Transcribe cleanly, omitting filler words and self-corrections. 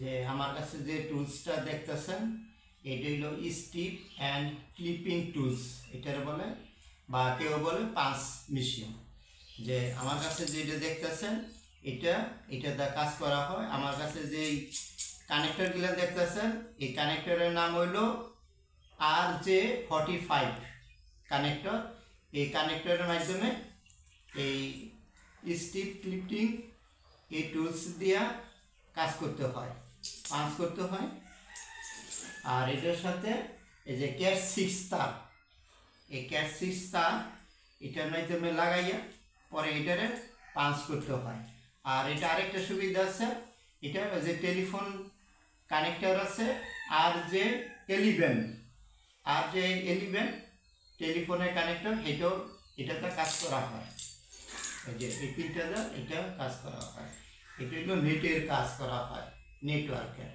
যে আমার কাছে যে টুলসটা দেখতেছেন এটা হলো স্টিপ অ্যান্ড ক্লিপিং টুলস এটার বলে, বা কেউ বলে পাঁচ মেশিন। যে আমার কাছে যেটা দেখতেছেন এটা কাজ করা হয়। আমার কাছে যে কানেক্টরগুলো দেখতেছেন এই কানেক্টরের নাম হইল RJ45 কানেক্টর। এই কানেক্টরের মাধ্যমে এই স্টিপ ক্লিপিং এই টুলস দিয়া কাজ করতে হয়, পাঞ্চ করতে হয়। আর এটার সাথে এই যে ক্যাট 6 তার, এই ক্যাট 6 তার এটার মাধ্যমে লাগাইয়া পরে এটারে পাঞ্চ করতে হয়। আর এটা আরেকটা সুবিধা আছে, এটা যে টেলিফোন কানেক্টর আছে RJ11 টেলিফোনের কানেক্টর, এটাতে কাজ করা হয়। এই যে এই পিনটা এটা কাজ করা হয়, এটা হলো নেটের কাজ করা হয়, নেটওয়ার্কের।